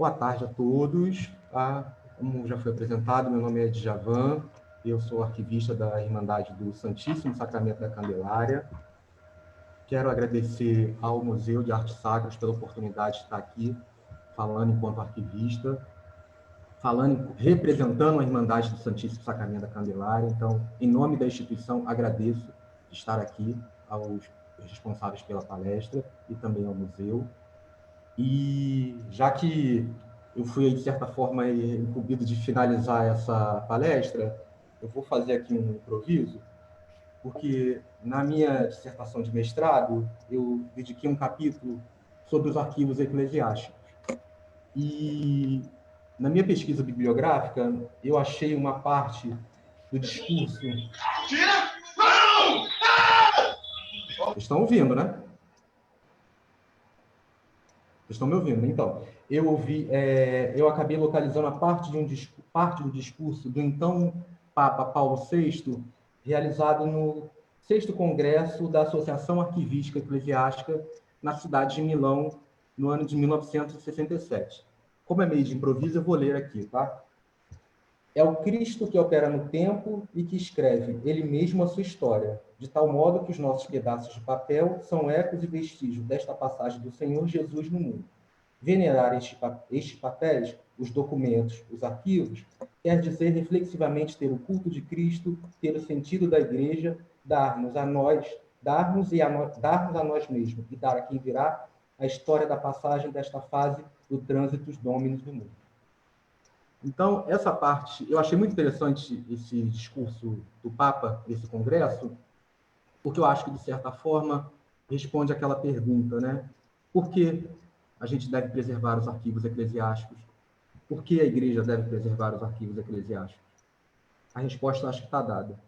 Boa tarde a todos. Como já foi apresentado, meu nome é Djavan, eu sou arquivista da Irmandade do Santíssimo Sacramento da Candelária. Quero agradecer ao Museu de Artes Sacras pela oportunidade de estar aqui falando enquanto arquivista, representando a Irmandade do Santíssimo Sacramento da Candelária. Então, em nome da instituição, agradeço de estar aqui aos responsáveis pela palestra e também ao museu. E já que eu fui, de certa forma, incumbido de finalizar essa palestra, eu vou fazer aqui um improviso, porque na minha dissertação de mestrado, eu dediquei um capítulo sobre os arquivos eclesiásticos. E na minha pesquisa bibliográfica, eu achei uma parte do discurso... Vocês estão ouvindo, né? Vocês estão me ouvindo? Então, eu acabei localizando a parte do discurso do então Papa Paulo VI, realizado no 6º Congresso da Associação Arquivística Eclesiástica na cidade de Milão, no ano de 1967. Como é meio de improviso, eu vou ler aqui, tá? É o Cristo que opera no tempo e que escreve ele mesmo a sua história, de tal modo que os nossos pedaços de papel são ecos e vestígios desta passagem do Senhor Jesus no mundo. Venerar estes papéis, os documentos, os arquivos, quer dizer reflexivamente ter o culto de Cristo, ter o sentido da Igreja, darmos a nós mesmos e dar a quem virá a história da passagem desta fase do trânsito Dominus no mundo. Então, essa parte, eu achei muito interessante esse discurso do Papa nesse congresso, porque eu acho que, de certa forma, responde àquela pergunta, né? Por que a gente deve preservar os arquivos eclesiásticos? Por que a Igreja deve preservar os arquivos eclesiásticos? A resposta acho que está dada.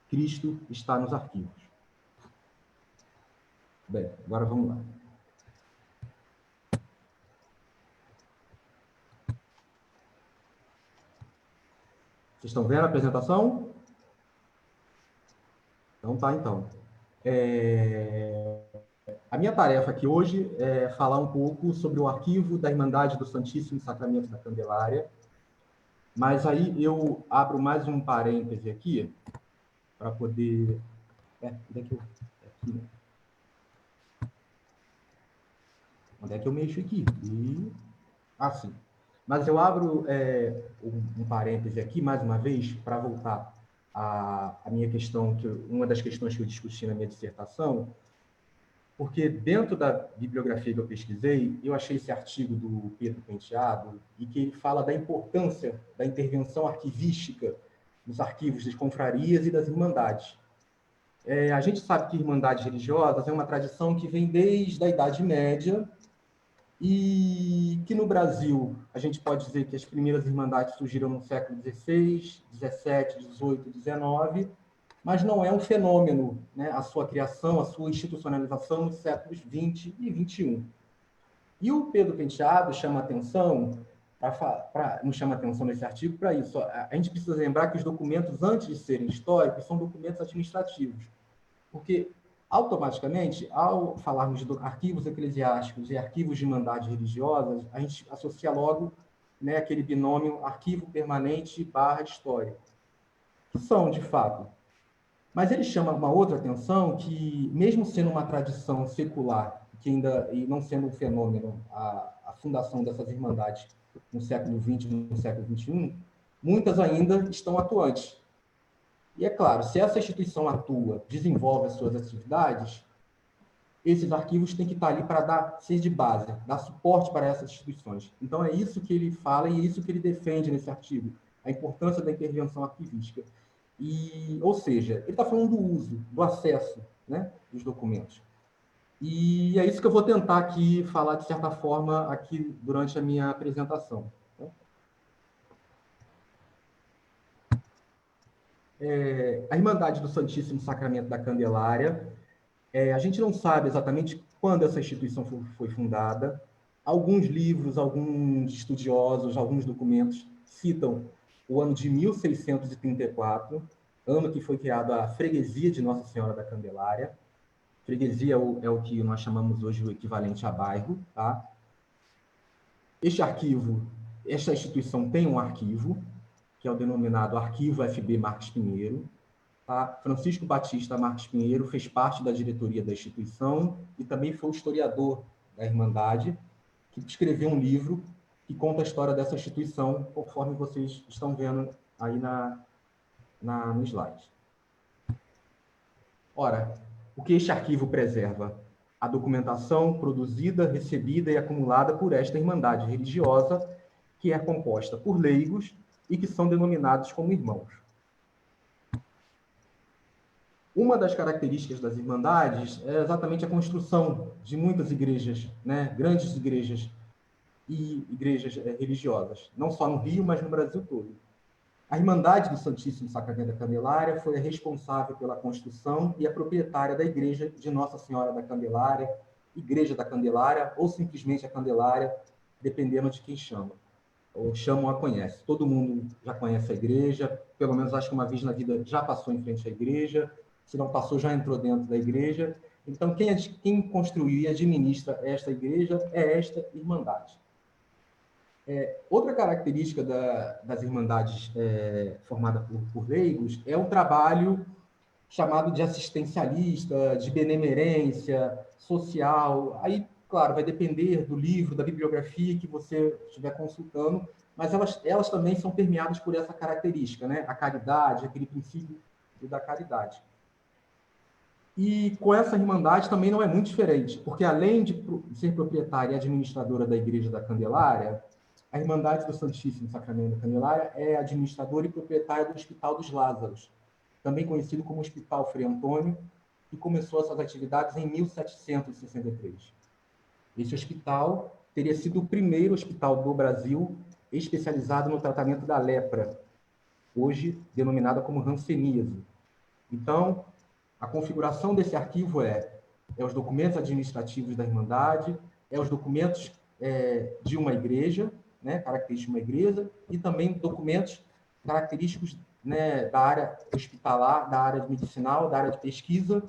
Cristo está nos arquivos. Bem, agora vamos lá. Vocês estão vendo a apresentação? Então tá, então. A minha tarefa aqui hoje é falar um pouco sobre o arquivo da Irmandade do Santíssimo Sacramento da Candelária, mas aí eu abro mais um parêntese aqui, para poder... Onde é que eu... Aqui, né? Onde é que eu mexo aqui? Sim. Mas eu abro um parêntese aqui, mais uma vez, para voltar à minha questão, uma das questões que eu discuti na minha dissertação, porque dentro da bibliografia que eu pesquisei, eu achei esse artigo do Pedro Penteado, e que ele fala da importância da intervenção arquivística nos arquivos das confrarias e das irmandades. A gente sabe que irmandades religiosas é uma tradição que vem desde a Idade Média, e que no Brasil a gente pode dizer que as primeiras irmandades surgiram no século XVI, XVII, XVIII, XIX, mas não é um fenômeno, né, a sua criação, a sua institucionalização nos séculos XX e XXI. E o Pedro Penteado chama atenção, nos chama atenção nesse artigo para isso. A gente precisa lembrar que os documentos, antes de serem históricos, são documentos administrativos, porque automaticamente, ao falarmos de arquivos eclesiásticos e arquivos de irmandades religiosas, a gente associa logo, né, aquele binômio arquivo permanente / história, que são, de fato. Mas ele chama uma outra atenção que, mesmo sendo uma tradição secular, e não sendo um fenômeno, a fundação dessas irmandades no século XX, no século XXI, muitas ainda estão atuantes. E é claro, se essa instituição atua, desenvolve as suas atividades, esses arquivos têm que estar ali para ser de base, dar suporte para essas instituições. Então, é isso que ele fala e é isso que ele defende nesse artigo, a importância da intervenção arquivística. Ou seja, ele está falando do uso, do acesso, né, dos documentos. E é isso que eu vou tentar aqui falar, de certa forma, aqui durante a minha apresentação. A Irmandade do Santíssimo Sacramento da Candelária, a gente não sabe exatamente quando essa instituição foi fundada. Alguns livros, alguns estudiosos, alguns documentos citam o ano de 1634, ano que foi criada a Freguesia de Nossa Senhora da Candelária. Freguesia é o que nós chamamos hoje o equivalente a bairro, tá? esta instituição tem um arquivo, que é o denominado Arquivo FB Marques Pinheiro. Tá? Francisco Batista Marques Pinheiro fez parte da diretoria da instituição e também foi o historiador da Irmandade, que escreveu um livro que conta a história dessa instituição, conforme vocês estão vendo aí no slide. Ora, o que este arquivo preserva? A documentação produzida, recebida e acumulada por esta Irmandade religiosa, que é composta por leigos e que são denominados como irmãos. Uma das características das Irmandades é exatamente a construção de muitas igrejas, né? Grandes igrejas e igrejas religiosas, não só no Rio, mas no Brasil todo. A Irmandade do Santíssimo Sacramento da Candelária foi a responsável pela construção e a proprietária da Igreja de Nossa Senhora da Candelária, Igreja da Candelária, ou simplesmente a Candelária, dependendo de quem chama. Ou chamam a conhece. Todo mundo já conhece a igreja, pelo menos acho que uma vez na vida já passou em frente à igreja, se não passou, já entrou dentro da igreja. Então, quem construiu e administra esta igreja é esta Irmandade. Outra característica das Irmandades formada por leigos é o trabalho chamado de assistencialista, de benemerência social. Aí, claro, vai depender do livro, da bibliografia que você estiver consultando, mas elas também são permeadas por essa característica, né? A caridade, aquele princípio da caridade. E com essa Irmandade também não é muito diferente, porque além de ser proprietária e administradora da Igreja da Candelária, a Irmandade do Santíssimo Sacramento da Candelária é administradora e proprietária do Hospital dos Lázaros, também conhecido como Hospital Frei Antônio, que começou suas atividades em 1763. Esse hospital teria sido o primeiro hospital do Brasil especializado no tratamento da lepra, hoje denominada como hanseníase. Então, a configuração desse arquivo é os documentos administrativos da Irmandade, os documentos de uma igreja, né, característicos de uma igreja, e também documentos característicos, né, da área hospitalar, da área medicinal, da área de pesquisa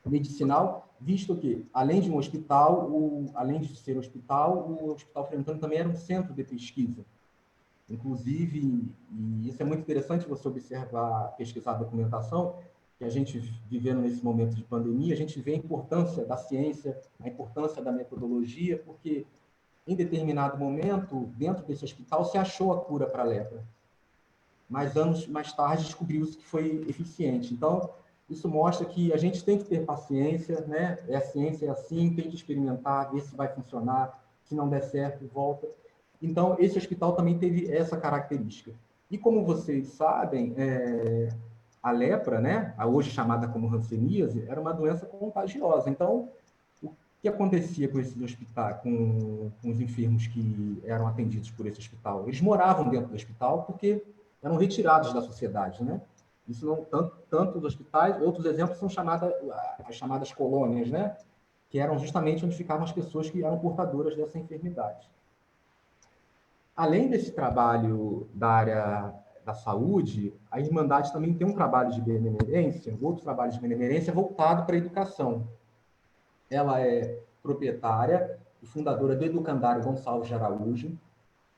medicinal, visto que, além de um hospital, além de ser hospital, o Hospital Frei Antônio também era um centro de pesquisa. Inclusive, e isso é muito interessante você observar, pesquisar a documentação, que a gente vivendo nesse momento de pandemia, a gente vê a importância da ciência, a importância da metodologia, porque em determinado momento, dentro desse hospital, se achou a cura para a lepra. Mas anos mais tarde descobriu-se que foi eficiente. Então, isso mostra que a gente tem que ter paciência, né? A ciência é assim, tem que experimentar, ver se vai funcionar, se não der certo, volta. Então, esse hospital também teve essa característica. E como vocês sabem, a lepra, né, a hoje chamada como hanseníase, era uma doença contagiosa. Então, o que acontecia com esses hospitais, com os enfermos que eram atendidos por esse hospital? Eles moravam dentro do hospital porque eram retirados da sociedade, né? Isso não tanto os hospitais, outros exemplos são as chamadas colônias, né? Que eram justamente onde ficavam as pessoas que eram portadoras dessa enfermidade. Além desse trabalho da área da saúde, a Irmandade também tem um trabalho de benemerência, outro trabalho de benemerência voltado para a educação. Ela é proprietária e fundadora do Educandário Gonçalves de Araújo.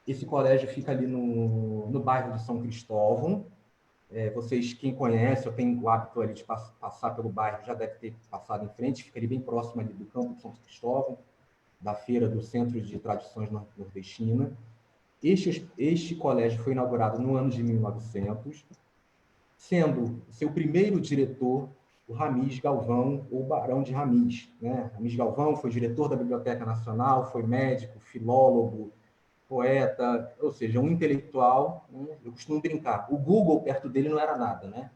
Esse colégio fica ali no bairro de São Cristóvão. Vocês, quem conhece, ou tem o hábito ali de passar pelo bairro, já deve ter passado em frente, fica ali bem próximo ali do campo de São Cristóvão, da feira do Centro de Tradições Nordestina. Este colégio foi inaugurado no ano de 1900, sendo seu primeiro diretor o Ramis Galvão, ou Barão de Ramis, né? Ramis Galvão foi diretor da Biblioteca Nacional, foi médico, filólogo, poeta, ou seja, um intelectual, né? Eu costumo brincar, o Google perto dele não era nada, né?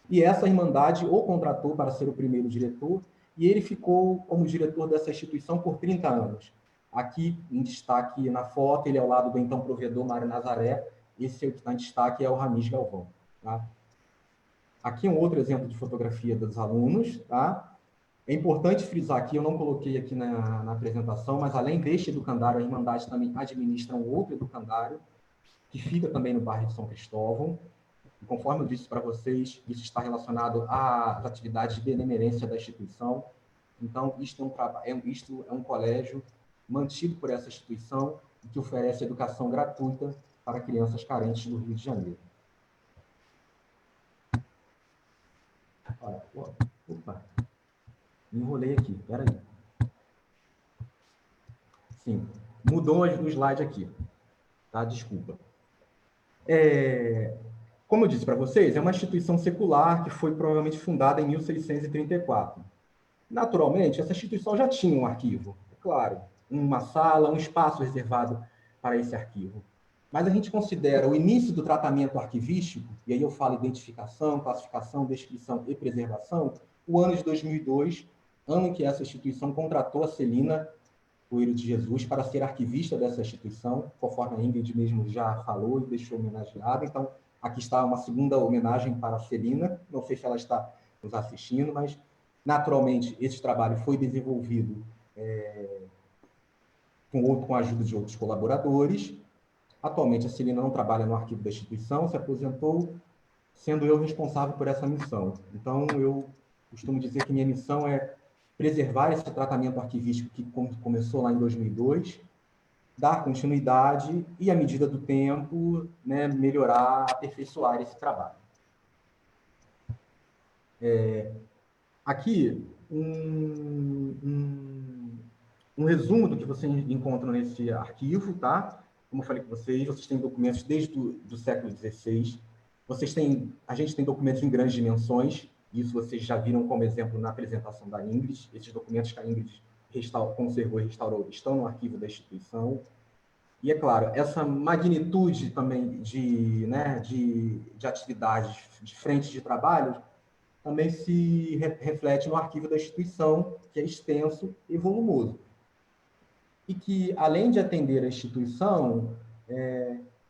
E essa Irmandade o contratou para ser o primeiro diretor, e ele ficou como diretor dessa instituição por 30 anos. Aqui, em destaque na foto, ele é ao lado do então provedor Mário Nazaré, esse que está em destaque é o Ramis Galvão. Tá? Aqui um outro exemplo de fotografia dos alunos. Tá? É importante frisar aqui, eu não coloquei aqui na apresentação, mas além deste educandário, a Irmandade também administra um outro educandário, que fica também no bairro de São Cristóvão. E conforme eu disse para vocês, isso está relacionado às atividades de benemerência da instituição. Então, isto é um colégio mantido por essa instituição e que oferece educação gratuita para crianças carentes do Rio de Janeiro. Opa, me enrolei aqui, peraí. Sim, mudou o slide aqui, tá? Desculpa. Como eu disse para vocês, é uma instituição secular que foi provavelmente fundada em 1634. Naturalmente, essa instituição já tinha um arquivo, é claro, uma sala, um espaço reservado para esse arquivo. Mas a gente considera o início do tratamento arquivístico, e aí eu falo identificação, classificação, descrição e preservação, o ano de 2002, ano em que essa instituição contratou a Celina Coelho de Jesus para ser arquivista dessa instituição, conforme a Ingrid mesmo já falou e deixou homenageada. Então, aqui está uma segunda homenagem para a Celina, não sei se ela está nos assistindo, mas, naturalmente, esse trabalho foi desenvolvido com a ajuda de outros colaboradores. Atualmente, a Celina não trabalha no arquivo da instituição, se aposentou, sendo eu responsável por essa missão. Então, eu costumo dizer que minha missão é preservar esse tratamento arquivístico que começou lá em 2002, dar continuidade e, à medida do tempo, né, melhorar, aperfeiçoar esse trabalho. Aqui, um resumo do que vocês encontram nesse arquivo, tá? Como eu falei com vocês têm documentos desde o século XVI. A gente tem documentos em grandes dimensões, isso vocês já viram como exemplo na apresentação da Ingrid. Esses documentos que a Ingrid conservou e restaurou estão no arquivo da instituição. E, é claro, essa magnitude também de atividades, de frentes de trabalho, também se reflete no arquivo da instituição, que é extenso e volumoso. E que, além de atender a instituição,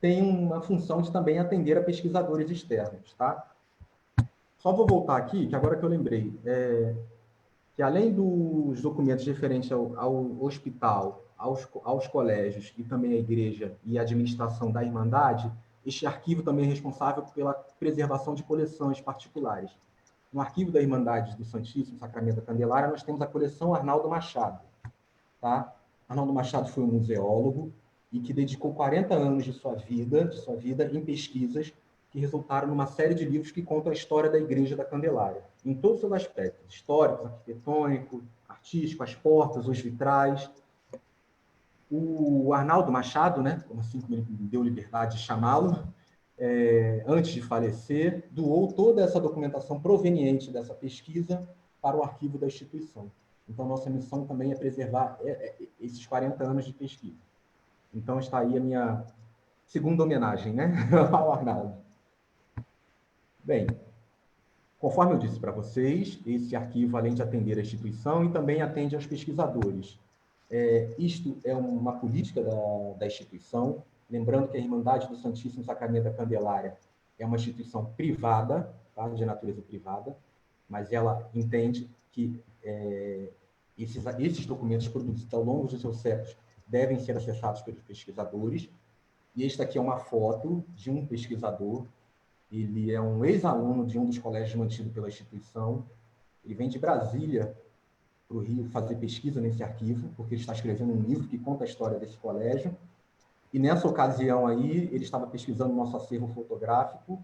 tem uma função de também atender a pesquisadores externos, tá? Só vou voltar aqui, que agora que eu lembrei, que além dos documentos referentes ao hospital, aos colégios e também à igreja e à administração da Irmandade, este arquivo também é responsável pela preservação de coleções particulares. No arquivo da Irmandade do Santíssimo Sacramento da Candelária, nós temos a coleção Arnaldo Machado. Tá? Arnaldo Machado foi um museólogo e que dedicou 40 anos de sua vida em pesquisas que resultaram numa série de livros que contam a história da Igreja da Candelária, em todos os seus aspectos, históricos, arquitetônico, artístico, as portas, os vitrais. O Arnaldo Machado, né, como assim como ele me deu liberdade de chamá-lo, antes de falecer, doou toda essa documentação proveniente dessa pesquisa para o arquivo da instituição. Então, nossa missão também é preservar esses 40 anos de pesquisa. Então, está aí a minha segunda homenagem, né, ao Arnaldo. Bem, conforme eu disse para vocês, esse arquivo, além de atender a instituição, e também atende aos pesquisadores. Isto é uma política da instituição, lembrando que a Irmandade do Santíssimo Sacramento da Candelária é uma instituição privada, tá, de natureza privada, mas ela entende que esses documentos produzidos ao longo dos seus séculos devem ser acessados pelos pesquisadores. E esta aqui é uma foto de um pesquisador. Ele é um ex-aluno de um dos colégios mantido pela instituição. Ele vem de Brasília para o Rio fazer pesquisa nesse arquivo, porque ele está escrevendo um livro que conta a história desse colégio. E nessa ocasião aí, ele estava pesquisando o nosso acervo fotográfico.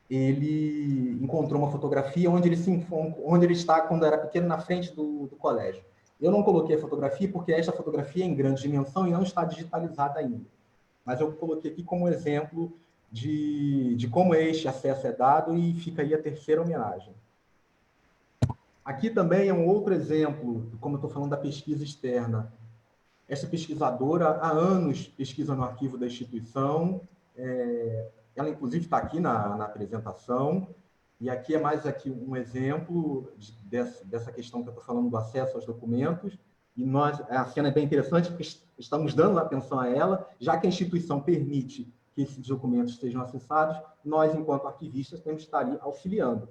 Ele encontrou uma fotografia onde ele está quando era pequeno, na frente do colégio. Eu não coloquei a fotografia porque esta fotografia é em grande dimensão e não está digitalizada ainda. Mas eu coloquei aqui como exemplo de como este acesso é dado, e fica aí a terceira homenagem. Aqui também é um outro exemplo, como eu estou falando da pesquisa externa. Essa pesquisadora há anos pesquisa no arquivo da instituição, ela inclusive está aqui na apresentação, e aqui é mais um exemplo dessa questão que eu estou falando do acesso aos documentos, e a cena é bem interessante porque estamos dando atenção a ela, já que a instituição permite que esses documentos sejam acessados, nós, enquanto arquivistas, temos que estar ali auxiliando.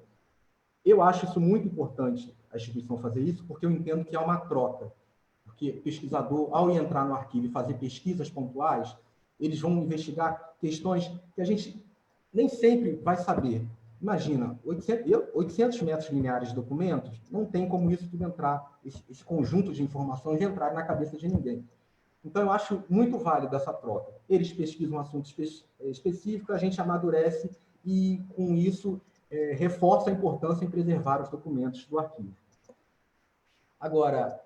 Eu acho isso muito importante, a instituição fazer isso, porque eu entendo que é uma troca. Porque o pesquisador, ao entrar no arquivo e fazer pesquisas pontuais, eles vão investigar questões que a gente nem sempre vai saber. Imagina, 800 metros lineares de documentos, não tem como isso tudo entrar, esse conjunto de informações entrar na cabeça de ninguém. Então, eu acho muito válido essa troca. Eles pesquisam um assunto específico, a gente amadurece e, com isso, reforça a importância em preservar os documentos do arquivo. Agora,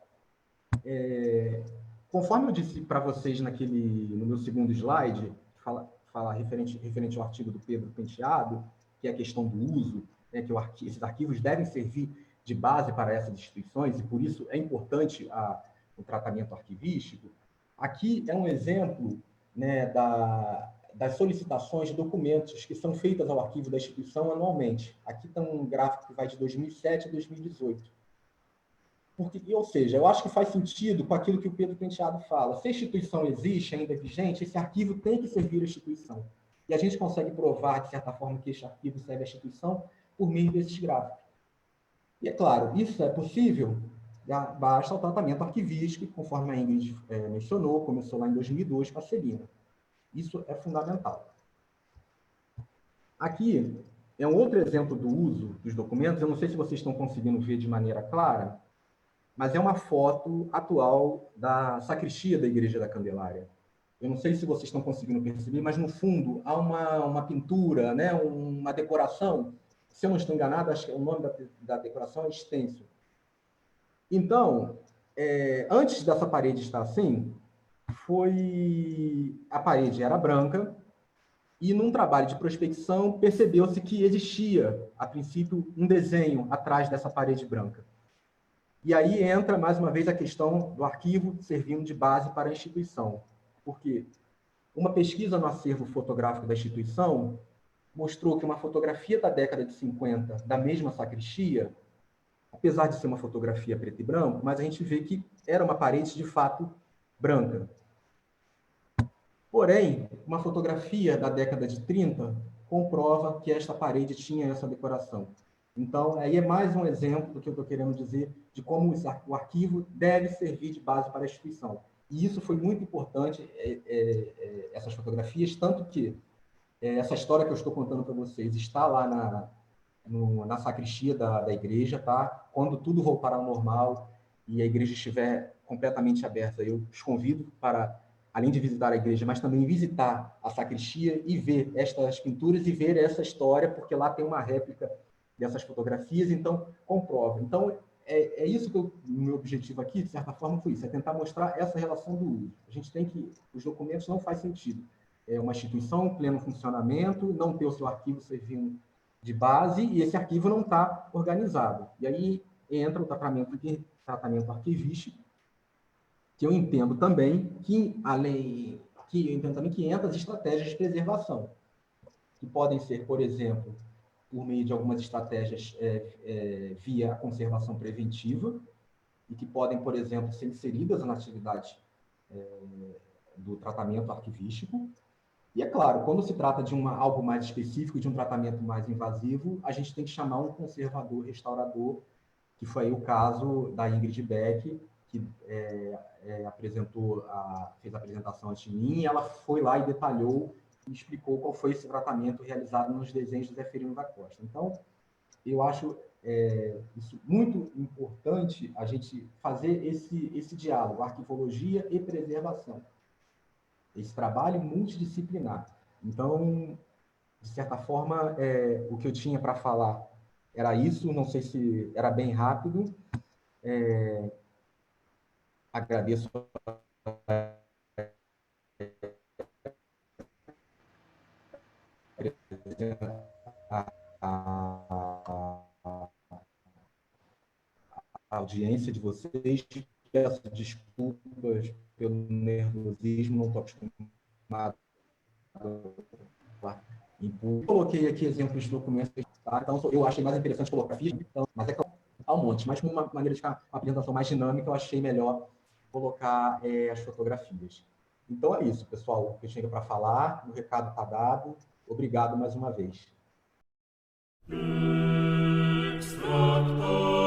conforme eu disse para vocês no meu segundo slide, fala referente ao artigo do Pedro Penteado, que é a questão do uso, né, que esses arquivos devem servir de base para essas instituições, e por isso é importante o tratamento arquivístico. Aqui é um exemplo, né, das solicitações de documentos que são feitas ao arquivo da instituição anualmente. Aqui está um gráfico que vai de 2007 a 2018. Ou seja, eu acho que faz sentido com aquilo que o Pedro Penteado fala. Se a instituição existe, ainda é vigente, esse arquivo tem que servir à instituição. E a gente consegue provar, de certa forma, que esse arquivo serve à instituição por meio desses gráficos. E, é claro, isso é possível, basta o tratamento arquivístico, conforme a Ingrid mencionou, começou lá em 2002 com a Celina. Isso é fundamental. Aqui é um outro exemplo do uso dos documentos. Eu não sei se vocês estão conseguindo ver de maneira clara, mas é uma foto atual da sacristia da Igreja da Candelária. Eu não sei se vocês estão conseguindo perceber, mas no fundo há uma pintura, né, uma decoração. Se eu não estou enganado, acho que o nome da decoração é stencil. Então, antes dessa parede estar assim, a parede era branca, e num trabalho de prospecção percebeu-se que existia, a princípio, um desenho atrás dessa parede branca. E aí entra, mais uma vez, a questão do arquivo servindo de base para a instituição. Porque uma pesquisa no acervo fotográfico da instituição mostrou que uma fotografia da década de 50, da mesma sacristia, apesar de ser uma fotografia preto e branco, mas a gente vê que era uma parede, de fato, branca. Porém, uma fotografia da década de 30 comprova que esta parede tinha essa decoração. Então, aí é mais um exemplo do que eu estou querendo dizer de como o arquivo deve servir de base para a instituição. E isso foi muito importante, essas fotografias, tanto que essa história que eu estou contando para vocês está lá na sacristia da igreja, tá? Quando tudo voltar ao normal e a igreja estiver completamente aberta, eu os convido para, além de visitar a igreja, mas também visitar a sacristia e ver estas pinturas e ver essa história, porque lá tem uma réplica dessas fotografias, então comprova. Então, é isso que o meu objetivo aqui, de certa forma, foi isso, é tentar mostrar essa relação do uso. A gente tem que, os documentos não faz sentido. É uma instituição em pleno funcionamento, não ter o seu arquivo servindo de base e esse arquivo não está organizado. E aí entra o tratamento arquivístico, que eu entendo também que entra as estratégias de preservação, que podem ser, por exemplo, por meio de algumas estratégias via a conservação preventiva, e que podem, por exemplo, ser inseridas na atividade do tratamento arquivístico. E, é claro, quando se trata de algo mais específico, de um tratamento mais invasivo, a gente tem que chamar um conservador restaurador, que foi o caso da Ingrid Beck, que fez a apresentação antes de mim, e ela foi lá e detalhou e explicou qual foi esse tratamento realizado nos desenhos do Zeferino da Costa. Então, eu acho isso muito importante, a gente fazer esse diálogo, arquivologia e preservação. Esse trabalho multidisciplinar. Então, de certa forma, o que eu tinha para falar era isso, não sei se era bem rápido. Agradeço a audiência de vocês, peço desculpas pelo nervosismo, não estou acostumado. Coloquei aqui exemplos de documentos, tá? Então eu achei mais interessante colocar ficha, então, mas é claro, há um monte, mas com uma maneira de ficar uma apresentação mais dinâmica, eu achei melhor colocar as fotografias. Então é isso, pessoal, o que eu tinha para falar, o recado está dado. Obrigado mais uma vez. Extractor.